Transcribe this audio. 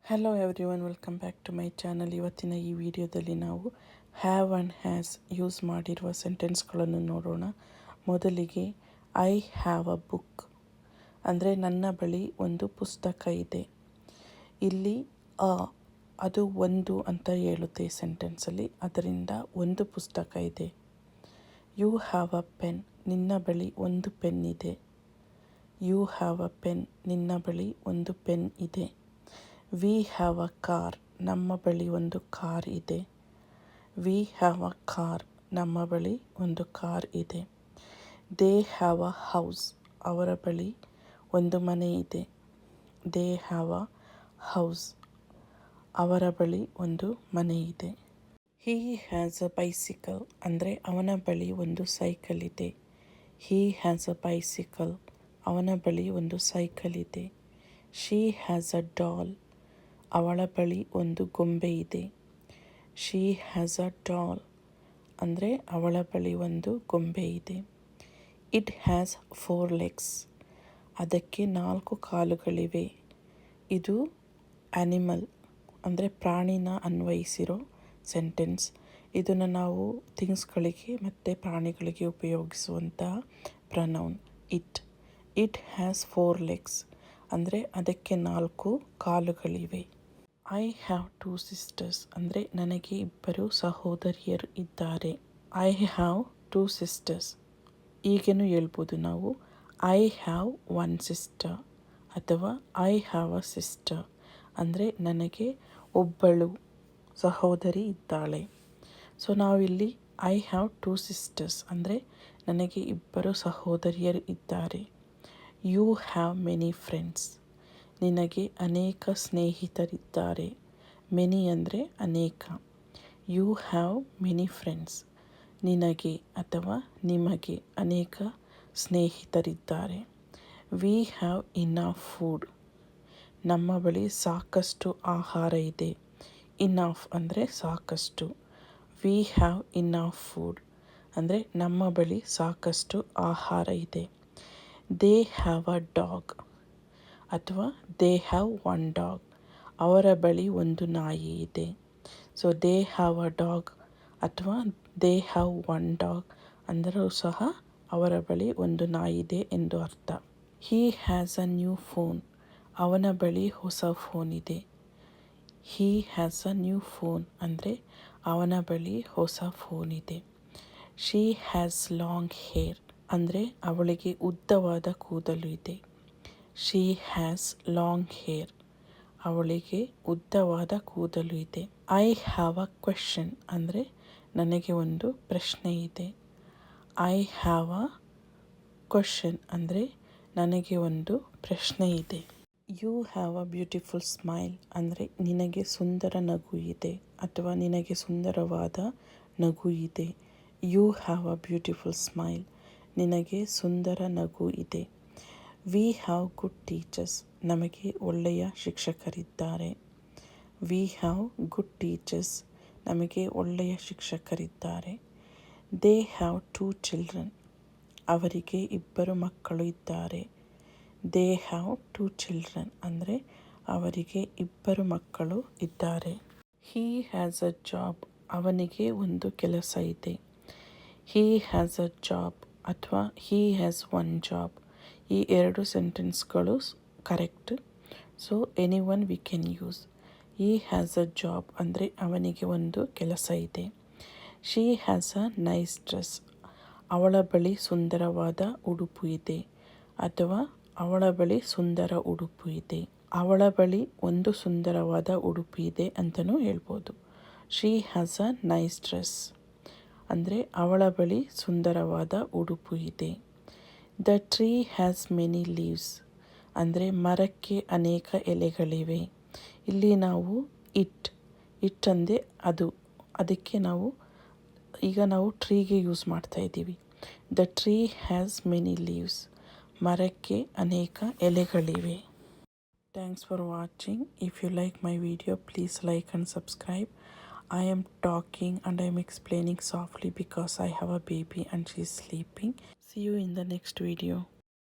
Hello everyone, welcome back to my channel. ಇವತ್ತಿನ ಈ ವಿಡಿಯೋದಲ್ಲಿ ನಾವು ಹ್ಯಾವ್ ಆ್ಯಂಡ್ ಹ್ಯಾಸ್ ಯೂಸ್ ಮಾಡಿರುವ ಸೆಂಟೆನ್ಸ್ಗಳನ್ನು ನೋಡೋಣ. ಮೊದಲಿಗೆ ಐ ಹ್ಯಾವ್ ಅ ಬುಕ್ ಅಂದರೆ ನನ್ನ ಬಳಿ ಒಂದು ಪುಸ್ತಕ ಇದೆ. ಇಲ್ಲಿ ಅದು ಒಂದು ಅಂತ ಹೇಳುತ್ತೆ ಈ ಸೆಂಟೆನ್ಸಲ್ಲಿ, ಅದರಿಂದ ಒಂದು ಪುಸ್ತಕ ಇದೆ. ಯು ಹ್ಯಾವ್ ಅ ಪೆನ್, ನಿನ್ನ ಬಳಿ ಒಂದು ಪೆನ್ ಇದೆ. ಯು ಹ್ಯಾವ್ ಅ ಪೆನ್, ನಿನ್ನ ಬಳಿ ಒಂದು ಪೆನ್ ಇದೆ. ವಿ ಹ್ಯಾವ್ ಅ ಕಾರ್, ನಮ್ಮ ಬಳಿ ಒಂದು ಕಾರ್ ಇದೆ. ವಿ ಹ್ಯಾವ್ ಅ ಕಾರ್, ನಮ್ಮ ಬಳಿ ಒಂದು ಕಾರ್ ಇದೆ. ದೇ ಹ್ಯಾವ್ ಅ ಹೌಸ್, ಅವರ ಬಳಿ ಒಂದು ಮನೆ ಇದೆ. ದೇ ಹ್ಯಾವ್ ಅ ಹೌಸ್, ಅವರ ಬಳಿ ಒಂದು ಮನೆ ಇದೆ. ಹೀ ಹ್ಯಾಸ್ ಅ ಬೈಸಿಕಲ್ ಅಂದರೆ ಅವನ ಬಳಿ ಒಂದು ಸೈಕಲ್ ಇದೆ. ಹೀ ಹ್ಯಾಸ್ ಅ ಬೈಸಿಕಲ್, ಅವನ ಬಳಿ ಒಂದು ಸೈಕಲ್ ಇದೆ. ಶೀ ಹ್ಯಾಸ್ ಅ ಡಾಲ್, ಅವಳ ಬಳಿ ಒಂದು ಗೊಂಬೆ ಇದೆ. ಶೀ ಹ್ಯಾಸ್ ಅ ಡಾಲ್ ಅಂದರೆ ಅವಳ ಬಳಿ ಒಂದು ಗೊಂಬೆ ಇದೆ. ಇಟ್ ಹ್ಯಾಸ್ 4 legs, ಅದಕ್ಕೆ 4 ಕಾಲುಗಳಿವೆ. ಇದು ಆ್ಯನಿಮಲ್ ಅಂದರೆ ಪ್ರಾಣಿನ ಅನ್ವಯಿಸಿರೋ ಸೆಂಟೆನ್ಸ್. ಇದನ್ನು ನಾವು ಥಿಂಗ್ಸ್ಗಳಿಗೆ ಮತ್ತು ಪ್ರಾಣಿಗಳಿಗೆ ಉಪಯೋಗಿಸುವಂತಹ pronoun it. It has 4 legs ಅಂದರೆ ಅದಕ್ಕೆ 4 ಕಾಲುಗಳಿವೆ. ಐ ಹ್ಯಾವ್ 2 sisters ಅಂದರೆ ನನಗೆ 2 ಸಹೋದರಿಯರು ಇದ್ದಾರೆ. I have 2 sisters. ಈಗೇನು ಹೇಳ್ಬೋದು ನಾವು ಐ ಹ್ಯಾವ್ 1 sister ಅಥವಾ ಐ ಹ್ಯಾವ್ ಅ ಸಿಸ್ಟರ್ ಅಂದರೆ ನನಗೆ ಒಬ್ಬಳು ಸಹೋದರಿ ಇದ್ದಾಳೆ. ಸೊ ನಾವಿಲ್ಲಿ ಐ ಹ್ಯಾವ್ 2 sisters ಅಂದರೆ ನನಗೆ 2 ಸಹೋದರಿಯರು ಇದ್ದಾರೆ. ಯು ಹ್ಯಾವ್ ಮೆನಿ ಫ್ರೆಂಡ್ಸ್, ನಿನಗೆ ಅನೇಕ ಸ್ನೇಹಿತರಿದ್ದಾರೆ. ಮೆನಿ ಅಂದರೆ ಅನೇಕ. ಯು ಹ್ಯಾವ್ ಮೆನಿ ಫ್ರೆಂಡ್ಸ್, ನಿನಗೆ ಅಥವಾ ನಿಮಗೆ ಅನೇಕ ಸ್ನೇಹಿತರಿದ್ದಾರೆ. ವಿ ಹ್ಯಾವ್ ಇನಫ್ ಫುಡ್, ನಮ್ಮ ಬಳಿ ಸಾಕಷ್ಟು ಆಹಾರ ಇದೆ. ಇನಫ್ ಅಂದರೆ ಸಾಕಷ್ಟು. ವಿ ಹ್ಯಾವ್ ಇನಫ್ ಫುಡ್ ಅಂದರೆ ನಮ್ಮ ಬಳಿ ಸಾಕಷ್ಟು ಆಹಾರ ಇದೆ. ದೇ ಹ್ಯಾವ್ ಅ ಡಾಗ್ ಅಥವಾ ದೇ ಹ್ಯಾವ್ 1 ಡಾಗ್, ಅವರ ಬಳಿ ಒಂದು ನಾಯಿ ಇದೆ. So they have a dog ಅಥವಾ ದೇ ಹ್ಯಾವ್ 1 ಡಾಗ್ ಅಂದರೂ ಸಹ ಅವರ ಬಳಿ ಒಂದು ನಾಯಿ ಇದೆ ಎಂದು ಅರ್ಥ. ಹೀ ಹ್ಯಾಸ್ ಅ ನ್ಯೂ ಫೋನ್, ಅವನ ಬಳಿ ಹೊಸ ಫೋನ್ ಇದೆ. ಹೀ ಹ್ಯಾಸ್ ಅ ನ್ಯೂ ಫೋನ್ ಅಂದರೆ ಅವನ ಬಳಿ ಹೊಸ ಫೋನ್ ಇದೆ. ಶೀ ಹ್ಯಾಸ್ ಲಾಂಗ್ ಹೇರ್ ಅಂದರೆ ಅವಳಿಗೆ ಉದ್ದವಾದ ಕೂದಲು ಇದೆ. ಶೀ ಹ್ಯಾಸ್ ಲಾಂಗ್ ಹೇರ್, ಅವಳಿಗೆ ಉದ್ದವಾದ ಕೂದಲು ಇದೆ. ಐ ಹ್ಯಾವ್ ಅ ಕ್ವೆಶ್ಚನ್ ಅಂದರೆ ನನಗೆ ಒಂದು ಪ್ರಶ್ನೆ ಇದೆ. ಐ ಹ್ಯಾವ್ ಅ ಕ್ವೆಶ್ಚನ್ ಅಂದರೆ ನನಗೆ ಒಂದು ಪ್ರಶ್ನೆ ಇದೆ. You have a beautiful smile ಅಂದರೆ ನಿನಗೆ ಸುಂದರ ನಗು ಇದೆ ಅಥವಾ ನಿನಗೆ ಸುಂದರವಾದ ನಗು ಇದೆ. You have a beautiful smile, ನಿನಗೆ ಸುಂದರ ನಗು ಇದೆ. ವಿ ಹ್ಯಾವ್ ಗುಡ್ ಟೀಚರ್ಸ್, ನಮಗೆ ಒಳ್ಳೆಯ ಶಿಕ್ಷಕರಿದ್ದಾರೆ. ವಿ ಹ್ಯಾವ್ ಗುಡ್ ಟೀಚರ್ಸ್, ನಮಗೆ ಒಳ್ಳೆಯ ಶಿಕ್ಷಕರಿದ್ದಾರೆ. ದೇ ಹ್ಯಾವ್ 2 children, ಅವರಿಗೆ 2 ಮಕ್ಕಳು ಇದ್ದಾರೆ. ದೇ ಹ್ಯಾವ್ 2 children ಅಂದರೆ ಅವರಿಗೆ 2 ಮಕ್ಕಳು ಇದ್ದಾರೆ. ಹೀ ಹ್ಯಾಸ್ ಅ ಜಾಬ್, ಅವನಿಗೆ ಒಂದು ಕೆಲಸ ಇದೆ. ಹೀ ಹ್ಯಾಸ್ ಅ ಜಾಬ್ ಅಥವಾ ಹೀ ಹ್ಯಾಸ್ 1 ಜಾಬ್, ಈ 2 ಸೆಂಟೆನ್ಸ್ಗಳು correct. So anyone we can use. He has a job ಅಂದರೆ ಅವನಿಗೆ ಒಂದು ಕೆಲಸ ಇದೆ. She has a nice dress, ಅವಳ ಬಳಿ ಸುಂದರವಾದ ಉಡುಪು ಇದೆ ಅಥವಾ ಅವಳ ಬಳಿ ಸುಂದರ ಉಡುಪು ಇದೆ. ಅವಳ ಬಳಿ ಒಂದು ಸುಂದರವಾದ ಉಡುಪು ಇದೆ ಅಂತಲೂ ಹೇಳ್ಬೋದು. ಶೀ ಹ್ಯಾಸ್ ಅ ನೈಸ್ ಡ್ರೆಸ್ ಅಂದರೆ ಅವಳ ಬಳಿ ಸುಂದರವಾದ ಉಡುಪು ಇದೆ. The tree has many leaves ಅಂದರೆ ಮರಕ್ಕೆ ಅನೇಕ ಎಲೆಗಳಿವೆ. ಇಲ್ಲಿ ನಾವು ಇಟ್ ಅಂದರೆ ಅದು, ಅದಕ್ಕೆ ಈಗ ನಾವು ಟ್ರೀಗೆ ಯೂಸ್ ಮಾಡ್ತಾ ಇದ್ದೀವಿ. The tree has many leaves, ಮರಕ್ಕೆ ಅನೇಕ ಎಲೆಗಳಿವೆ. Thanks for watching. If you like my video, please like and subscribe. I am talking and I am explaining softly because I have a baby and she is sleeping. See you in the next video.